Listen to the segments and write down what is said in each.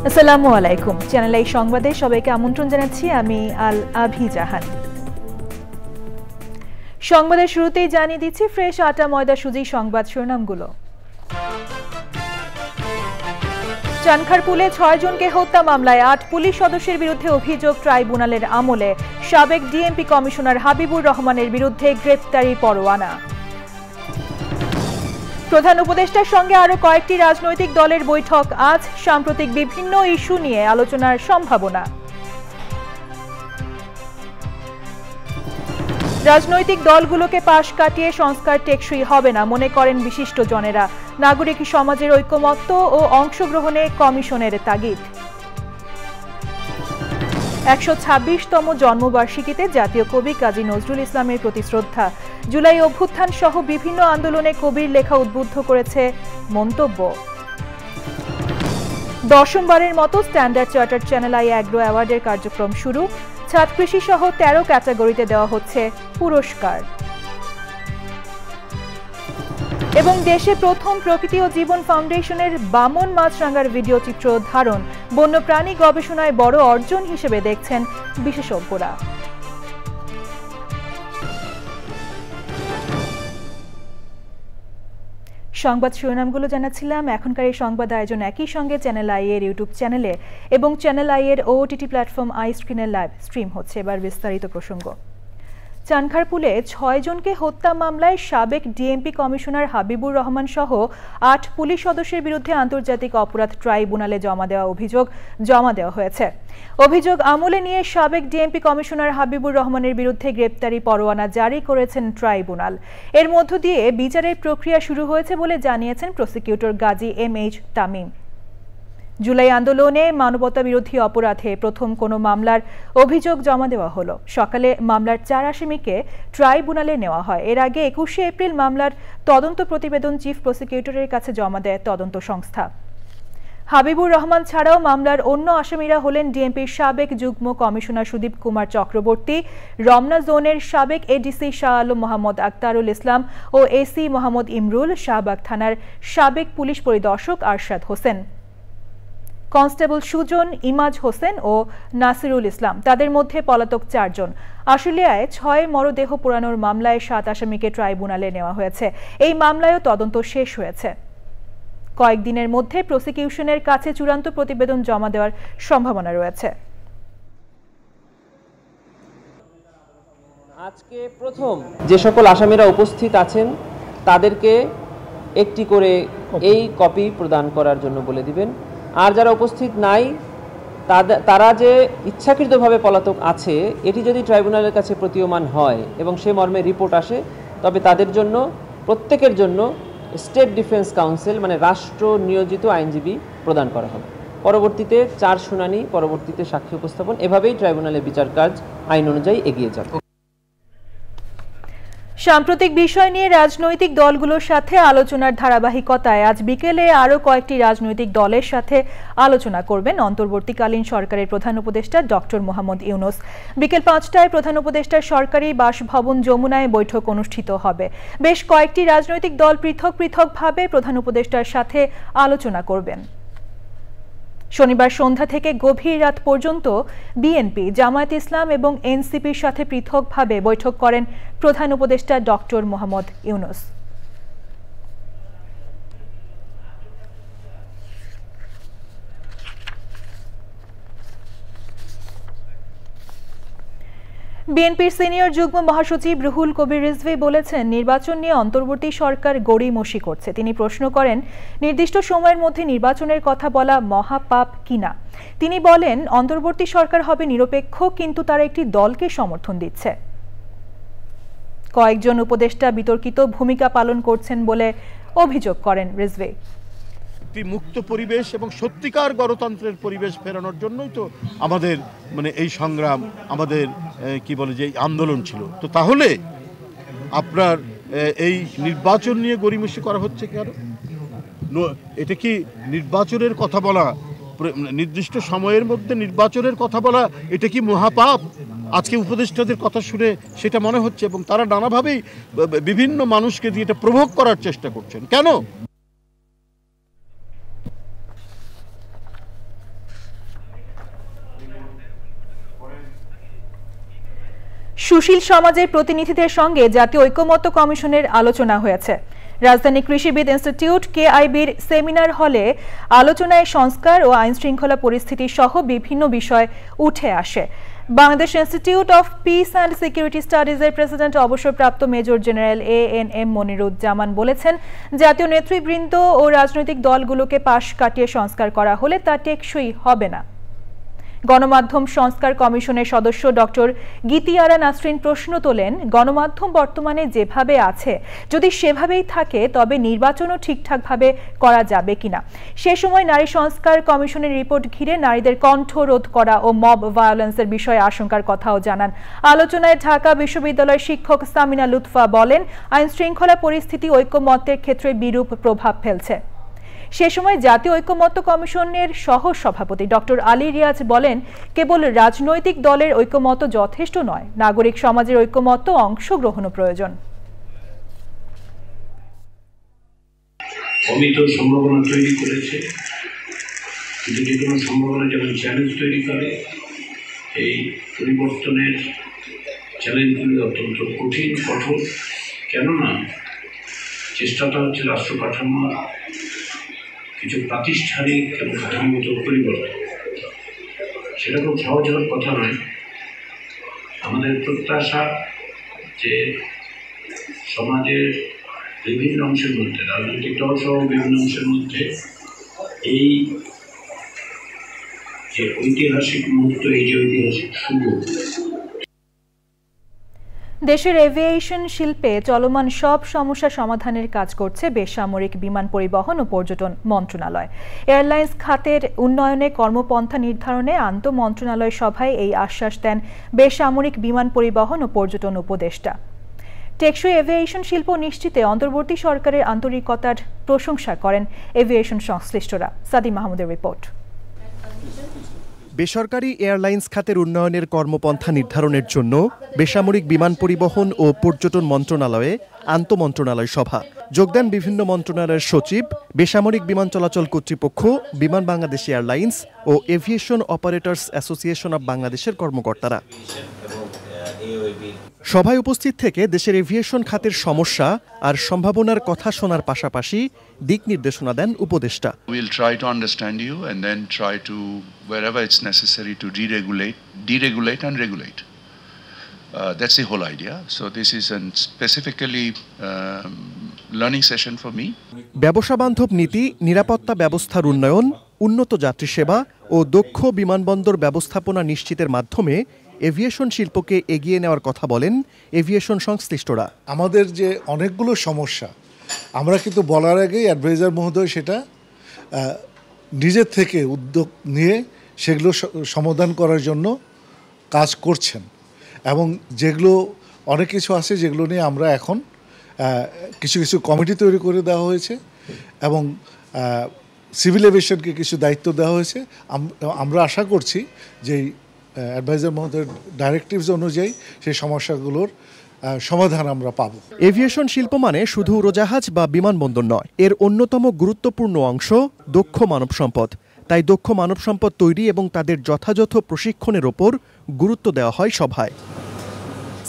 আসসালামু আলাইকুম। Channel I সংবাদে সবাইকে আমন্ত্রণ জানাচ্ছি। আমি আল আভি জাহান। সংবাদের শুরুতেই জানিয়ে দিচ্ছি ফ্রেশ আটা ময়দা সুজি সংবাদ শিরোনামগুলো। চানখারপুলে 6 জনকে হত্যা মামলায় 8 পুলিশ সদস্যের বিরুদ্ধে অভিযোগ। ট্রাইব্যুনালের আমলে সাবেক ডিএমপি কমিশনার হাবিবুর রহমানের বিরুদ্ধে গ্রেপ্তারি পরোয়ানা। প্রধান উপদেষ্টার সঙ্গে আরো কয়েকটি রাজনৈতিক দলের বৈঠক আজ। সাম্প্রতিক বিভিন্ন ইস্যু নিয়ে আলোচনার সম্ভাবনা। রাজনৈতিক দলগুলোকে পাশ কাটিয়ে সংস্কার টেকসই হবে না মনে করেন বিশিষ্টজনেরা। নাগরিক সমাজের ঐকমত্য ও অংশগ্রহণে কমিশনের তাগিদ। 126তম জন্মবার্ষিকীতে জাতীয় কবি কাজী নজরুল ইসলামের প্রতি শ্রদ্ধা। জুলাই অভ্যুত্থান সহ বিভিন্ন আন্দোলনে কবির লেখা উদ্বুদ্ধ করেছে মন্তব্য। 10মবারের মতো standard chartered channel I agro অ্যাওয়ার্ডের কার্যক্রম শুরু। ছাদ কৃষি সহ 13 ক্যাটাগরিতে দেওয়া হচ্ছে পুরস্কার। এবং দেশে প্রথম প্রকৃতি ও জীবন ফাউন্ডেশনের বামন মাছরাঙ্গার ভিডিও চিত্র ধারণ বন্যপ্রাণী গবেষণায় বড় অর্জন হিসেবে দেখছেন বিশেষজ্ঞরা। সংবাদ শিরোনামগুলো জানাচ্ছিলাম। এখনকার এই সংবাদ আয়োজন একই সঙ্গে চ্যানেল আই এর ইউটিউব চ্যানেলে এবং চ্যানেল আই এর ওটিটি প্ল্যাটফর্ম আই স্ক্রিনে লাইভ স্ট্রিম হচ্ছে। এবার বিস্তারিত প্রসঙ্গ। চানখারপুলে 6 জনকে হত্যা মামলায় সাবেক ডিএমপি কমিশনার হাবিবুর রহমান সহ 8 পুলিশ সদস্যের বিরুদ্ধে আন্তর্জাতিক অপরাধ ট্রাইব্যুনালে জমা দেওয়া হয়েছে। অভিযোগ আমলে নিয়ে সাবেক ডিএমপি কমিশনার হাবিবুর রহমানের বিরুদ্ধে গ্রেপ্তারি পরোয়ানা জারি করেছেন ট্রাইব্যুনাল। এর মধ্য দিয়ে বিচারের প্রক্রিয়া শুরু হয়েছে বলে জানিয়েছেন প্রসিকিউটর গাজী এম.এইচ. তামিম। জুলাই আন্দোলনে মানবতা বিরোধী অপরাধে প্রথম কোনো মামলার অভিযোগ জমা দেওয়া হলো। সকালে মামলার 4 আসামিকে ট্রাইব্যুনালে নেওয়া হয়। এর আগে 21শে এপ্রিল মামলার তদন্ত প্রতিবেদন চিফ প্রসিকিউটরের কাছে জমা দেয় তদন্ত সংস্থা। হাবিবুর রহমান ছাড়াও মামলার অন্য আসামিরা হলেন ডিএমপির সাবেক যুগ্ম কমিশনার সুদীপ কুমার চক্রবর্তী, রমনা জোনের সাবেক এডিসি শাহ আলম মোহাম্মদ আক্তারুল ইসলাম ও এসি মোহাম্মদ ইমরুল, শাহবাগ থানার সাবেক পুলিশ পরিদর্শক আরশাদ হোসেন, কনস্টেবল সুজন, ইমাজ হোসেন ও নাসিরুল ইসলাম। তাদের মধ্যে পলাতক 4 জন। আশুলিয়ায় 6 মরদেহ পোড়ানোর মামলায় 7 আসামিকে ট্রাইব্যুনালে নেওয়া হয়েছে। এই মামলায়ও তদন্ত শেষ হয়েছে। কয়েকদিনের মধ্যে প্রসিকিউশনের কাছে চূড়ান্ত প্রতিবেদন জমা দেওয়ার সম্ভাবনা রয়েছে। আজকে প্রথম যে সকল আসামিরা উপস্থিত আছেন তাদেরকে একটি করে এই কপি প্রদান করার জন্য বলে দিবেন। আর যারা উপস্থিত নাই তারা যে ইচ্ছাকৃতভাবে পলাতক আছে এটি যদি ট্রাইব্যুনালের কাছে প্রতীয়মান হয় এবং সে মর্মে রিপোর্ট আসে তবে তাদের জন্য প্রত্যেকের জন্য স্টেট ডিফেন্স কাউন্সিল মানে রাষ্ট্র নিয়োজিত আইনজীবী প্রদান করা হবে। পরবর্তীতে 4 শুনানি, পরবর্তীতে সাক্ষী উপস্থাপন, এভাবেই ট্রাইব্যুনালের বিচার কাজ আইন অনুযায়ী এগিয়ে যাবে। সাম্প্রতিক বিষয় নিয়ে রাজনৈতিক দলগুলোর সাথে আলোচনার ধারাবাহিকতায় আজ বিকেলে আরো কয়েকটি রাজনৈতিক দলের সাথে আলোচনা করবেন অন্তর্বর্তীকালীন সরকারের প্রধান উপদেষ্টা ডক্টর মোহাম্মদ ইউনূস। বিকেল 5টায় প্রধান উপদেষ্টার সরকারি বাসভবন যমুনায় বৈঠক অনুষ্ঠিত হবে। বেশ কয়েকটি রাজনৈতিক দল পৃথক পৃথকভাবে প্রধান উপদেষ্টার সাথে আলোচনা করবেন। শনিবার সন্ধ্যা থেকে গভীর রাত পর্যন্ত বিএনপি, জামায়াত ইসলাম এবং এনসিপির সাথে পৃথকভাবে বৈঠক করেন প্রধান উপদেষ্টা ডক্টর মোহাম্মদ ইউনূস। বিএনপির সিনিয়র যুগ্ম মহাসচিব রুহুল কবির রিজভী বলেছেন, নির্বাচন নিয়ে অন্তর্বর্তী সরকার গড়িমসি করছে। তিনি প্রশ্ন করেন, নির্দিষ্ট সময়ের মধ্যে নির্বাচনের কথা বলা মহাপাপ কিনা। তিনি বলেন, অন্তর্বর্তী সরকার হবে নিরপেক্ষ, কিন্তু তারা একটি দলকে সমর্থন দিচ্ছে। কয়েকজন উপদেষ্টা বিতর্কিত ভূমিকা পালন করছেন বলে অভিযোগ করেন রিজভী। একটি মুক্ত পরিবেশ এবং সত্যিকার গণতন্ত্রের পরিবেশ ফেরানোর জন্যই তো আমাদের এই সংগ্রাম, আমাদের কি বলে যে আন্দোলন ছিল। তো তাহলে আপনার এই নির্বাচন নিয়ে গড়িমসি করা হচ্ছে কেন? এটা কি নির্বাচনের কথা বলা, নির্দিষ্ট সময়ের মধ্যে নির্বাচনের কথা বলা, এটা কি মহাপাপ? আজকে উপদেষ্টাদের কথা শুনে সেটা মনে হচ্ছে, এবং তারা নানাভাবেই বিভিন্ন মানুষকে দিয়ে এটা প্রভোগ করার চেষ্টা করছেন। কেন? সুশীল সমাজের প্রতিনিধিদের সঙ্গে জাতীয় ঐকমত্য কমিশনের আলোচনা হয়েছে। রাজধানী কৃষিবিদ ইনস্টিটিউট কেআইবির সেমিনার হলে আলোচনায় সংস্কার ও আইন শৃঙ্খলা পরিস্থিতি সহ বিভিন্ন বিষয় উঠে আসে। Bangladesh institute of peace and security স্টাডিজের প্রেসিডেন্ট অবসরপ্রাপ্ত মেজর জেনারেল ANM মনিরুজ্জামান বলেছেন, জাতীয় নেতৃবৃন্দ ও রাজনৈতিক দলগুলোকে পাশ কাটিয়ে সংস্কার করা হলে তা টেকসই হবে না। গণমাধ্যম সংস্কার কমিশনের সদস্য ডক্টর গীতিয়ারা নাসরিন প্রশ্ন তোলেন, গণমাধ্যম বর্তমানে যেভাবে আছে যদি সেভাবেই থাকে তবে নির্বাচনও ঠিকঠাকভাবে করা যাবে কিনা। সে সময় নারী সংস্কার কমিশনের রিপোর্ট ঘিরে নারীদের কণ্ঠ রোধ করা ও মব ভায়োলেন্সের বিষয়ে আশঙ্কার কথাও জানান। আলোচনায় ঢাকা বিশ্ববিদ্যালয়ের শিক্ষক সামিনা লুৎফা বলেন, আইন শৃঙ্খলা পরিস্থিতি ঐকমত্যের ক্ষেত্রে বিরূপ প্রভাব ফেলছে। সে সময় জাতীয় ঐকমত্য কমিশনের সহ সভাপতি ডক্টর আলী রিয়াজ বলেন, কেবল রাজনৈতিক দলের ঐকমত্য যথেষ্ট নয়, নাগরিক সমাজের ঐকমত্য অংশগ্রহণও প্রয়োজন। অমিত সম্ভাবনা তৈরি করেছে, কিন্তু যে কোনো সম্ভাবনা যেমন চ্যালেঞ্জ তৈরি করে, এই পরিবর্তনের চ্যালেঞ্জগুলি অত্যন্ত কঠিন, কঠোর। কেননা চেষ্টাটা হচ্ছে রাষ্ট্র কাঠামো কিছু প্রাতিষ্ঠানিক এবং কাঠামোগত পরিবর্তন। সেটা খুব সহজ হওয়ার কথা নয়। আমাদের প্রত্যাশা যে সমাজের বিভিন্ন অংশের মধ্যে, রাজনৈতিক দল সহ বিভিন্ন অংশের মধ্যে এই যে ঐতিহাসিক মুহূর্ত, এই যে ঐতিহাসিক সুযোগ, দেশের এভিয়েশন শিল্পে চলমান সব সমস্যা সমাধানের কাজ করছে বেসামরিক বিমান পরিবহন ও পর্যটন মন্ত্রণালয়। এয়ারলাইন্স খাতের উন্নয়নে কর্মপন্থা নির্ধারণে আন্তঃমন্ত্রণালয় সভায় এই আশ্বাস দেন বেসামরিক বিমান পরিবহন ও পর্যটন উপদেষ্টা। টেকসই এভিয়েশন শিল্প নিশ্চিতে অন্তর্বর্তী সরকারের আন্তরিকতার প্রশংসা করেন এভিয়েশন সংশ্লিষ্টরা। সাদি মাহমুদের রিপোর্ট। বেসরকারি এয়ারলাইন্স খাতের উন্নয়নের কর্মপন্থা নির্ধারণের জন্য বেসামরিক বিমান পরিবহন ও পর্যটন মন্ত্রণালয়ে আন্তঃমন্ত্রণালয় সভা। যোগ দেন বিভিন্ন মন্ত্রণালয়ের সচিব, বেসামরিক বিমান চলাচল কর্তৃপক্ষ, বিমান বাংলাদেশ এয়ারলাইন্স ও এভিয়েশন অপারেটর্স অ্যাসোসিয়েশন অব বাংলাদেশের কর্মকর্তারা। সভায় উপস্থিত থেকে দেশের এভিয়েশন খাতের সমস্যা আর সম্ভাবনার কথা শোনার পাশাপাশি দিক নির্দেশনা দেন উপদেষ্টা। We'll try to understand you and then try to, wherever it's necessary, to deregulate and regulate. That's the whole idea. So this is a specifically learning session for me. ব্যবসা বান্ধব নীতি, নিরাপত্তা ব্যবস্থার উন্নয়ন, উন্নত যাত্রী সেবা ও দক্ষ বিমানবন্দর ব্যবস্থাপনা নিশ্চিতের মাধ্যমে এভিয়েশন শিল্পকে এগিয়ে নেওয়ার কথা বলেন এভিয়েশন সংশ্লিষ্টরা। আমাদের যে অনেকগুলো সমস্যা, আমরা কিন্তু বলার আগেই অ্যাডভাইজার মহোদয় সেটা নিজের থেকে উদ্যোগ নিয়ে সেগুলো সমাধান করার জন্য কাজ করছেন, এবং যেগুলো অনেক কিছু আছে যেগুলো নিয়ে আমরা এখন কিছু কিছু কমিটি তৈরি করে দেওয়া হয়েছে এবং সিভিল এভিয়েশনকে কিছু দায়িত্ব দেওয়া হয়েছে। আমরা আশা করছি যে অ্যাডভাইজার মহোদয়ের ডাইরেক্টিভস অনুযায়ী সেই সমস্যাগুলোর সমাধান আমরা পাব। এভিয়েশন শিল্প মানে শুধু উড়োজাহাজ বা বিমানবন্দর নয়, এর অন্যতম গুরুত্বপূর্ণ অংশ দক্ষ মানব সম্পদ। তাই দক্ষ মানব সম্পদ তৈরি এবং তাদের যথাযথ প্রশিক্ষণের ওপর গুরুত্ব দেওয়া হয় সভায়।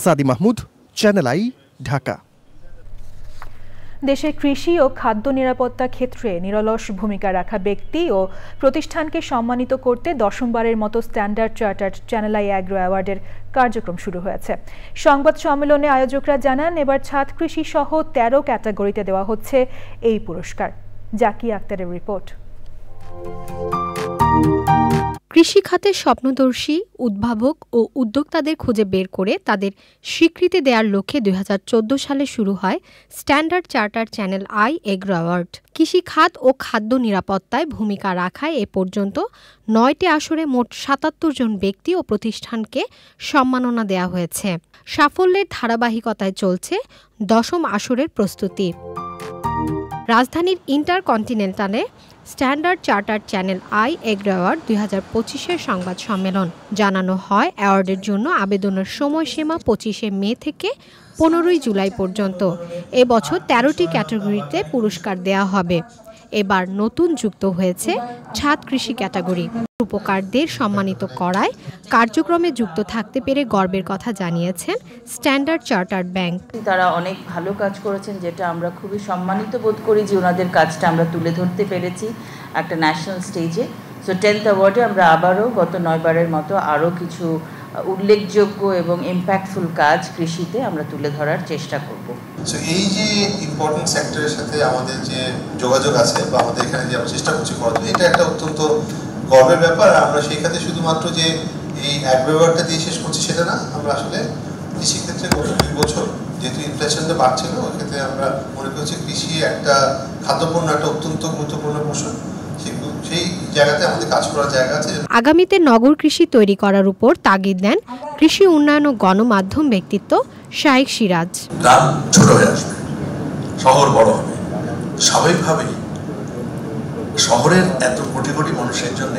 সাদি মাহমুদ, চ্যানেল আই, ঢাকা। দেশের কৃষি ও খাদ্য নিরাপত্তা ক্ষেত্রে নিরলস ভূমিকা রাখা ব্যক্তি ও প্রতিষ্ঠানকে সম্মানিত করতে দশমবারের মতো standard chartered channel I agro অ্যাওয়ার্ডের কার্যক্রম শুরু হয়েছে। সংবাদ সম্মেলনে আয়োজকরা জানান, এবার ছাদ কৃষি সহ 13 ক্যাটাগরিতে দেওয়া হচ্ছে এই পুরস্কার। জাকিয়া আক্তারের রিপোর্ট। কৃষি খাতে স্বপ্নদর্শী উদ্ভাবক ও উদ্যোক্তাদের খুঁজে বের করে তাদের স্বীকৃতি দেওয়ার লক্ষ্যে ২০১৪ সালে শুরু হয় standard charter channel I agro award. কৃষি খাত ও খাদ্য নিরাপত্তায় ভূমিকা রাখায় এ পর্যন্ত ৯টি আসরে মোট ৭৭ জন ব্যক্তি ও প্রতিষ্ঠানকে সম্মাননা দেওয়া হয়েছে। সাফল্যের ধারাবাহিকতায় চলছে ১০ম আসরের প্রস্তুতি। রাজধানীর ইন্টারকন্টিনেন্টালে standard charter channel I agro award ২০২৫-এর সংবাদ সম্মেলন। জানানো হয় অ্যাওয়ার্ডের জন্য আবেদনের সময়সীমা ২৫শে মে থেকে ১৫ই জুলাই পর্যন্ত। এবছর ১৩টি ক্যাটাগরিতে পুরস্কার দেওয়া হবে। এবার নতুন যুক্ত হয়েছে ছাদ কৃষি ক্যাটাগরি। উপকারদের সম্মানিত করায় কার্যক্রমে যুক্ত থাকতে পেরে গর্বের কথা জানিয়েছেন স্ট্যান্ডার্ড চার্টার্ড ব্যাংক। তারা অনেক ভালো কাজ করেছেন, যেটা আমরা খুবই সম্মানিত বোধ করি যে ওনাদের কাজটা আমরা তুলে ধরতে পেরেছি একটা ন্যাশনাল স্টেজে। সো 10th অ্যাওয়ার্ডে আমরা আবারও গত 9 বারের মতো আরও কিছু উল্লেখযোগ্য এবং ইম্প্যাক্টফুল কাজ কৃষিতে আমরা তুলে ধরার চেষ্টা করব। সো এই যে ইম্পর্টেন্ট সেক্টরের সাথে আমাদের যে যোগাযোগ আছে বা আমাদের এখানে যে আমরা চেষ্টা করছি করার জন্য, এটা একটা অত্যন্ত গর্বের ব্যাপার। আমরা সেই খাতে শুধুমাত্র যে এই অ্যাডভার্টটা দিয়ে শেষ করছি সেটা না, আমরা আসলে কৃষিক্ষেত্রে গত 2 বছর যেহেতু ইনফ্লেশনটা বাড়ছিল, ওই ক্ষেত্রে আমরা মনে করছি কৃষি একটা খাদ্যপণ্য একটা অত্যন্ত গুরুত্বপূর্ণ ফসল। সেই জায়গাতে আমাদের কাজ করার জায়গা আছে। আগামীতে নগর কৃষি তৈরি করার উপর তাগিদ দেন কৃষি উন্নয়ন ও গণমাধ্যম ব্যক্তিত্ব শাইখ সিরাজ। গ্রাম ছোট হয়ে আসবে, শহর বড় হবে। স্বাভাবিকভাবেই শহরের এত কোটি কোটি মানুষের জন্য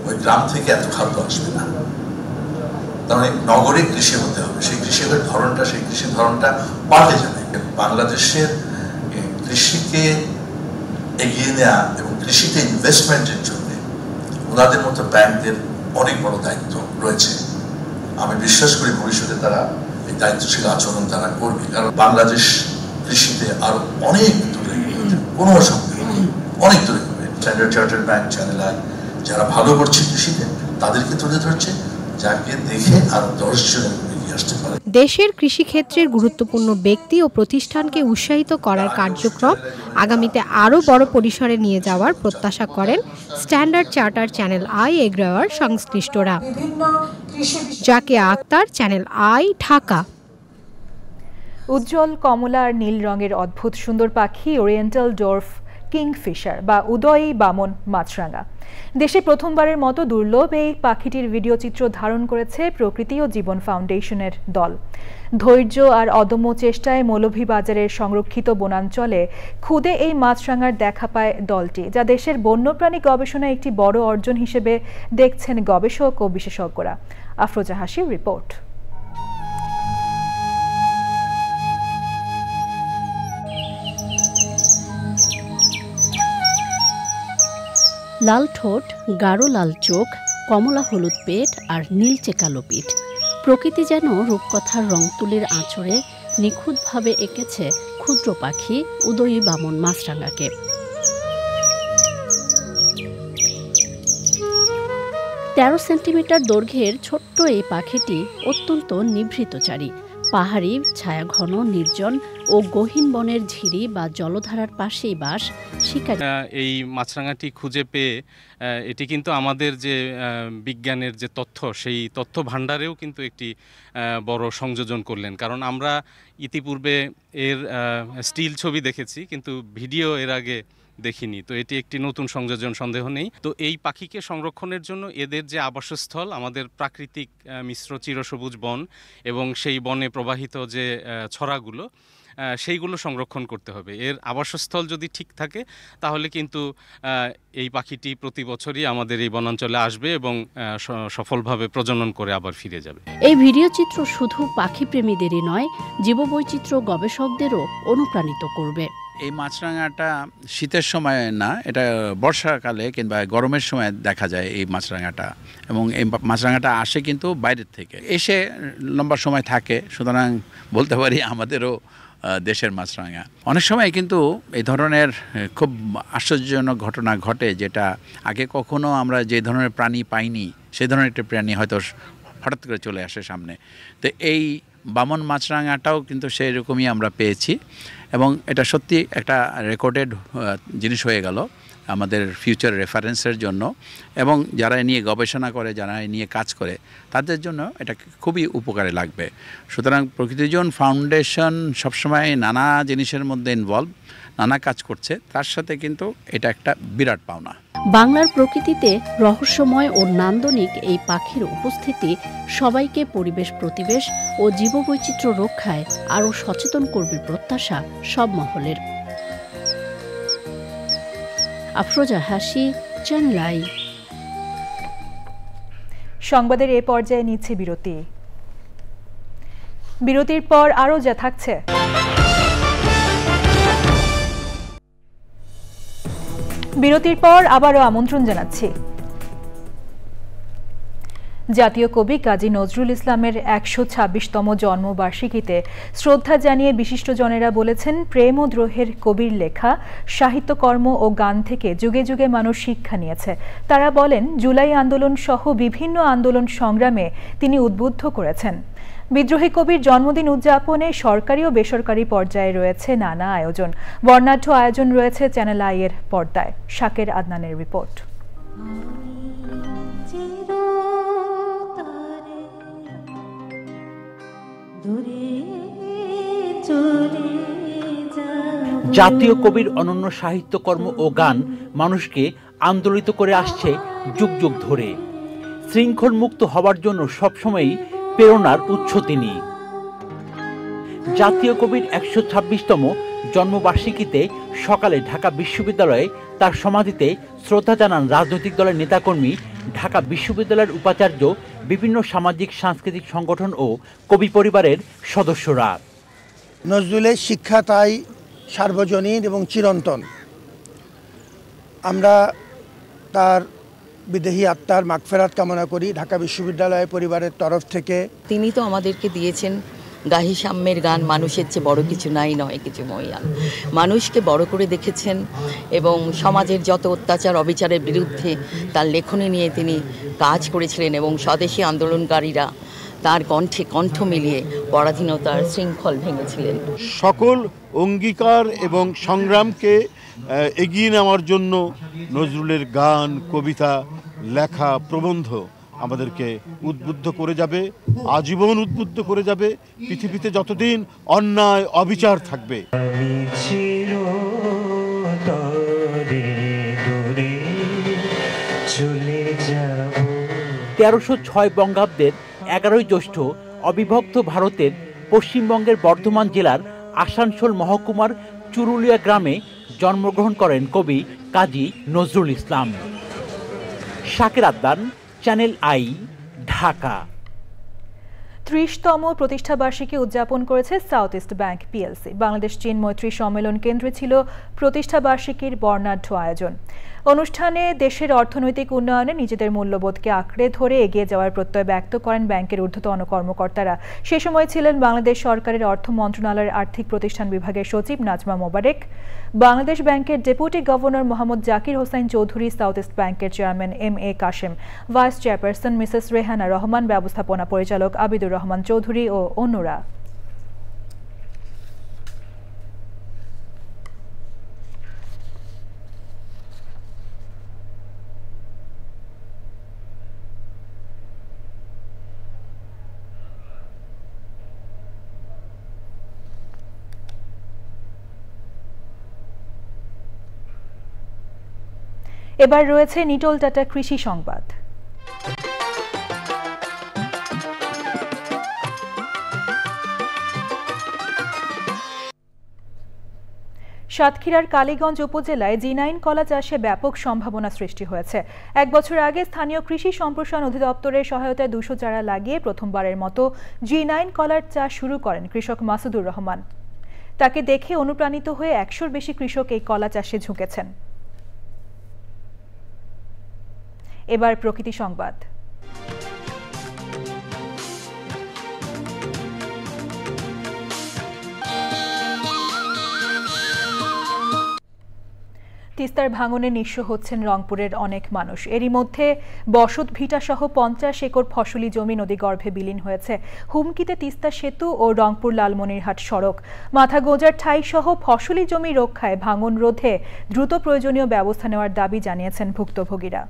ওই গ্রাম থেকে এত খাদ্য আসবে না। তার মানে নগরে কৃষি হতে হবে, সেই কৃষির ধরনটা পাল্টে যাবে। বাংলাদেশের কৃষিকে এগিয়ে নেওয়া এবং কৃষিতে ইনভেস্টমেন্টের জন্য ওনাদের মতো ব্যাংকদের অনেক বড় দায়িত্ব রয়েছে। আমি বিশ্বাস করি ভবিষ্যতে তারা এই দায়িত্বশীল আচরণ তারা করবে, কারণ বাংলাদেশ কৃষিতে আরো অনেক দূরে, কোনো সন্দেহ নেই, অনেক দূরে হবে। Standard chartered bank channel I যারা ভালো করছে কৃষিতে তাদেরকে তুলে ধরছে, যাকে দেখে আরো 10 জন এগিয়ে আসতে পারে। দেশের কৃষিক্ষেত্রের গুরুত্বপূর্ণ ব্যক্তি ও প্রতিষ্ঠানকে উৎসাহিত করার কার্যক্রম আগামীতে আরও বড় পরিসরে নিয়ে যাওয়ার প্রত্যাশা করেন standard charter channel I agro award সংশ্লিষ্টরা। Zakia Akter, channel I, Dhaka. উজ্জ্বল কমলা আর নীল রঙের অদ্ভুত সুন্দর পাখি ওরিয়েন্টাল ডোর্ফ কিংফিশার বা উদয়ী বামন মাছরাঙা। দেশে প্রথমবারের মতো দুর্লভ এই পাখিটির ভিডিও চিত্র ধারণ করেছে প্রকৃতি ও জীবন ফাউন্ডেশনের দল। ধৈর্য আর অদম্য চেষ্টায় মৌলভীবাজারের সংরক্ষিত বনাঞ্চলে খুদে এই মাছরাঙার দেখা পায় দলটি, যা দেশের বন্যপ্রাণী গবেষণায় একটি বড় অর্জন হিসেবে দেখছেন গবেষক ও বিশেষজ্ঞরা। আফরোজা হাসির রিপোর্ট। লাল ঠোঁট, গাঢ় লাল চোখ, কমলা হলুদ পেট আর নীলচে কালো পিঠ। প্রকৃতি যেন রূপকথার রং তুলির আঁচড়ে নিখুঁতভাবে এঁকেছে ক্ষুদ্র পাখি উদয়ী বামন মাছরাঙাকে। 13 সেন্টিমিটার দৈর্ঘ্যের ছোট্ট এই পাখিটি অত্যন্ত নিভৃতচারী। পাহাড়ি, ছায়াঘন, নির্জন ও গহীন বনের ঝিরি বা জলধারার পাশেই বাস শিকারী। এই মাছরাঙাটি খুঁজে পেয়ে এটি কিন্তু আমাদের যে বিজ্ঞানের যে তথ্য, সেই তথ্য ভাণ্ডারেও কিন্তু একটি বড় সংযোজন করলেন। কারণ আমরা ইতিপূর্বে এর স্টিল ছবি দেখেছি, কিন্তু ভিডিও এর আগে দেখিনি। তো এটি একটি নতুন সংযোজন, সন্দেহ নেই। তো এই পাখিকে সংরক্ষণের জন্য এদের যে আবাসস্থল, আমাদের প্রাকৃতিক মিশ্র চিরসবুজ বন এবং সেই বনে প্রবাহিত যে ছড়াগুলো, সেইগুলো সংরক্ষণ করতে হবে। এর আবাসস্থল যদি ঠিক থাকে তাহলে কিন্তু এই পাখিটি প্রতি বছরই আমাদের এই বনাঞ্চলে আসবে এবং সফলভাবে প্রজনন করে আবার ফিরে যাবে। এই ভিডিও চিত্র শুধু পাখি প্রেমীদেরই নয়, জীববৈচিত্র্য গবেষকদেরও অনুপ্রাণিত করবে। এই মাছরাঙাটা শীতের সময় না, এটা বর্ষাকালে কিংবা গরমের সময় দেখা যায় এই মাছরাঙাটা। এবং এই মাছরাঙাটা আসে কিন্তু বাইরের থেকে, এসে লম্বা সময় থাকে। সুতরাং বলতে পারি আমাদেরও দেশের মাছরাঙা। অনেক সময় কিন্তু এই ধরনের খুব আশ্চর্যজনক ঘটনা ঘটে, যেটা আগে কখনো আমরা যে ধরনের প্রাণী পাইনি সেই ধরনের একটা প্রাণী হয়তো হঠাৎ করে চলে আসে সামনে। তো এই বামন মাছরাঙাটাও কিন্তু সেই রকমই আমরা পেয়েছি এবং এটা সত্যি একটা রেকর্ডেড জিনিস হয়ে গেল। আমাদের ফিউচার রেফারেন্সের জন্য, এবং যারা নিয়ে গবেষণা করে, যারা নিয়ে কাজ করে, তাদের জন্য এটা খুবই উপকারে লাগবে। সুতরাং প্রকৃতিজন ফাউন্ডেশন সবসময় নানা জিনিসের মধ্যে ইনভলভ, নানা কাজ করছে, তার সাথে কিন্তু এটা একটা বিরাট পাওনা। বাংলার প্রকৃতিতে রহস্যময় ও নান্দনিক এই পাখির উপস্থিতি সবাইকে পরিবেশ প্রতিবেশ ও জীববৈচিত্র্য রক্ষায় আরও সচেতন করবে প্রত্যাশা সব মহলের। আফরোজা হাসি, চ্যানেল আই। সংবাদের এ পর্যায়ে নিচ্ছে বিরতি। বিরতির পর আরও যা থাকছে। বিরতির পর আবারও আমন্ত্রণ জানাচ্ছি। জাতীয় কবি কাজী নজরুল ইসলামের ১২৬তম জন্মবার্ষিকীতে শ্রদ্ধা জানিয়ে বিশিষ্টজনেরা বলেছেন, প্রেম ও দ্রোহের কবির লেখা সাহিত্যকর্ম ও গান থেকে যুগে যুগে মানুষ শিক্ষা নিয়েছে। তারা বলেন, জুলাই আন্দোলন সহ বিভিন্ন আন্দোলন সংগ্রামে তিনি উদ্বুদ্ধ করেছেন। বিদ্রোহী কবির জন্মদিন উদযাপনে সরকারি ও বেসরকারি পর্যায়ে রয়েছে নানা আয়োজন। বর্ণাঢ্য আয়োজন রয়েছে চ্যানেল আই এর পর্দায়। শাকের আদনানের রিপোর্ট। জাতীয় কবির অনন্য সাহিত্যকর্ম ও গান মানুষকে আন্দোলিত করে আসছে যুগ যুগ ধরে। শৃঙ্খল মুক্ত হওয়ার জন্য সবসময়ই প্রেরণার উৎস তিনি। জাতীয় কবির ১২৬তম জন্মবার্ষিকীতে সকালে ঢাকা বিশ্ববিদ্যালয়ে তার সমাধিতে শ্রদ্ধা জানান রাজনৈতিক দলের নেতাকর্মী, ঢাকা বিশ্ববিদ্যালয়ের উপাচার্য, বিভিন্ন সামাজিক সাংস্কৃতিক সংগঠন ও কবি পরিবারের সদস্যরা। নজরুলের শিক্ষা তাই সার্বজনীন এবং চিরন্তন। আমরা তার বিদেহী আত্মার মাগফেরাত কামনা করি ঢাকা বিশ্ববিদ্যালয় পরিবারের তরফ থেকে। তিনি তো আমাদেরকে দিয়েছেন গাহি সাম্যের গান, মানুষের চেয়ে বড় কিছু নাই, নয় কিছু মহিয়ান। মানুষকে বড় করে দেখেছেন এবং সমাজের যত অত্যাচার অবিচারের বিরুদ্ধে তার লেখনী নিয়ে তিনি কাজ করেছিলেন এবং স্বদেশী আন্দোলনকারীরা তার কণ্ঠে কণ্ঠ মিলিয়ে পরাধীনতার শৃঙ্খল ভেঙেছিলেন। সকল অঙ্গীকার এবং সংগ্রামকে এগিয়ে নেওয়ার জন্য নজরুলের গান, কবিতা, লেখা, প্রবন্ধ আমাদেরকে উদ্বুদ্ধ করে যাবে, আজীবন উদ্বুদ্ধ করে যাবে। পৃথিবীতে যতদিন অন্যায় অবিচার থাকবে। ১৩০৬ বঙ্গাব্দের ১১ই জ্যৈষ্ঠ অবিভক্ত ভারতের পশ্চিমবঙ্গের বর্ধমান জেলার আসানসোল মহকুমার চুরুলিয়া গ্রামে জন্মগ্রহণ করেন কবি কাজী নজরুল ইসলাম। শাকের আদনান, চ্যানেল আই, ঢাকা। ৩০তম প্রতিষ্ঠাবার্ষিকী উদযাপন করেছে south east bank PLC. Bangladesh চীন মৈত্রী সম্মেলন কেন্দ্রে ছিল প্রতিষ্ঠাবার্ষিকীর বর্ণাঢ্য আয়োজন। অনুষ্ঠানে দেশের অর্থনৈতিক উন্নয়নে নিজেদের মূল্যবোধকে আঁকড়ে ধরে এগিয়ে যাওয়ার প্রত্যয় ব্যক্ত করেন ব্যাংকের ঊর্ধ্বতন কর্মকর্তারা। সে সময় ছিলেন বাংলাদেশ সরকারের অর্থ মন্ত্রণালয়ের আর্থিক প্রতিষ্ঠান বিভাগের সচিব নাজমা মোবারেক, বাংলাদেশ ব্যাংকের deputy governor Mohammad Zakir Hossain Chowdhury, south east ব্যাংকের chairman M A. Kashem, vice chairperson Mrs Rehana Rahman, ব্যবস্থাপনা পরিচালক আবিদুর রহমান চৌধুরী ও অন্যরা। এবার রয়েছে নিটোল টাটা কৃষি সংবাদ। সাতক্ষীরার কালীগঞ্জ উপজেলায় জি9 কলা চাষে ব্যাপক সম্ভাবনা সৃষ্টি হয়েছে। ১ বছর আগে স্থানীয় কৃষি সম্প্রসারণ অধিদপ্তরের সহায়তায় ২০০ চারা লাগিয়ে প্রথমবারের মতো জি9 কলার চাষ শুরু করেন কৃষক মাসুদুর রহমান। তাকে দেখে অনুপ্রাণিত হয়ে ১০০-র বেশি কৃষক এই কলা চাষে ঝুঁকেছেন। এবার প্রকৃতি সংবাদ। তিস্তার ভাঙনে নিঃস্ব হচ্ছেন রংপুরের অনেক মানুষ। এরই মধ্যে বসত ভিটা সহ 50 একর ফসলি জমি নদীগর্ভে বিলীন হয়েছে। হুমকিতে তিস্তা সেতু ও রংপুর লালমনিরহাট সড়ক। মাথা গোঁজার ঠাঁই সহ ফসলি জমি রক্ষায় ভাঙন রোধে দ্রুত প্রয়োজনীয় ব্যবস্থা নেওয়ার দাবি জানিয়েছেন ভুক্তভোগীরা।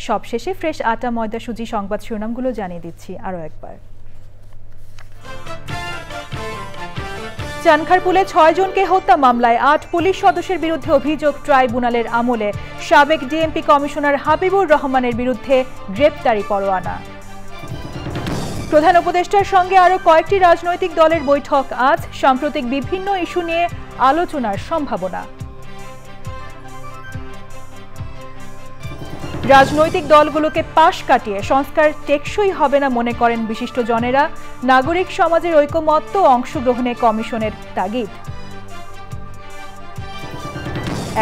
সবশেষে ফ্রেশ আটা ময়দা সুজি সংবাদ শিরোনামগুলো জানিয়ে দিচ্ছি আরও একবার। চানখারপুলে 6 জনকে হত্যা মামলায় 8 পুলিশ সদস্যের বিরুদ্ধে অভিযোগ। ট্রাইব্যুনালের আমলে সাবেক ডিএমপি কমিশনার হাবিবুর রহমানের বিরুদ্ধে গ্রেপ্তারি পরোয়ানা। প্রধান উপদেষ্টার সঙ্গে আরও কয়েকটি রাজনৈতিক দলের বৈঠক আজ। সাম্প্রতিক বিভিন্ন ইস্যু নিয়ে আলোচনার সম্ভাবনা। রাজনৈতিক দলগুলোকে পাশ কাটিয়ে সংস্কার টেকসই হবে না মনে করেন বিশিষ্টজনেরা। নাগরিক সমাজের ঐকমত্য ও অংশগ্রহণে কমিশনের তাগিদ।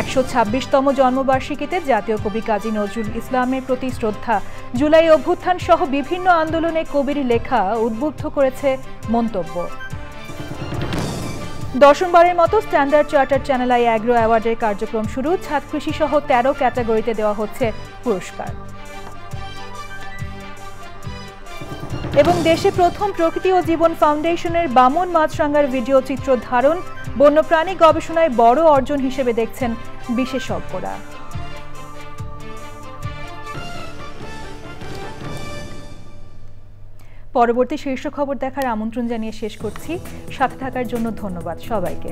126তম জন্মবার্ষিকীতে জাতীয় কবি কাজী নজরুল ইসলামের প্রতি শ্রদ্ধা। জুলাই অভ্যুত্থান সহ বিভিন্ন আন্দোলনে কবির লেখা উদ্বুদ্ধ করেছে মন্তব্য। দশমবারের মতো standard charter channel I agro অ্যাওয়ার্ডের কার্যক্রম শুরু। ছাদ কৃষি সহ 13 ক্যাটাগরিতে দেওয়া হচ্ছে পুরস্কার। এবং দেশে প্রথম প্রকৃতি ও জীবন ফাউন্ডেশনের বামন মাছরাঙ্গার ভিডিও চিত্র ধারণ। বন্যপ্রাণী গবেষণায় বড় অর্জন হিসেবে দেখছেন বিশেষজ্ঞরা। পরবর্তী শীর্ষ খবর দেখার আমন্ত্রণ জানিয়ে শেষ করছি। সাথে থাকার জন্য ধন্যবাদ সবাইকে।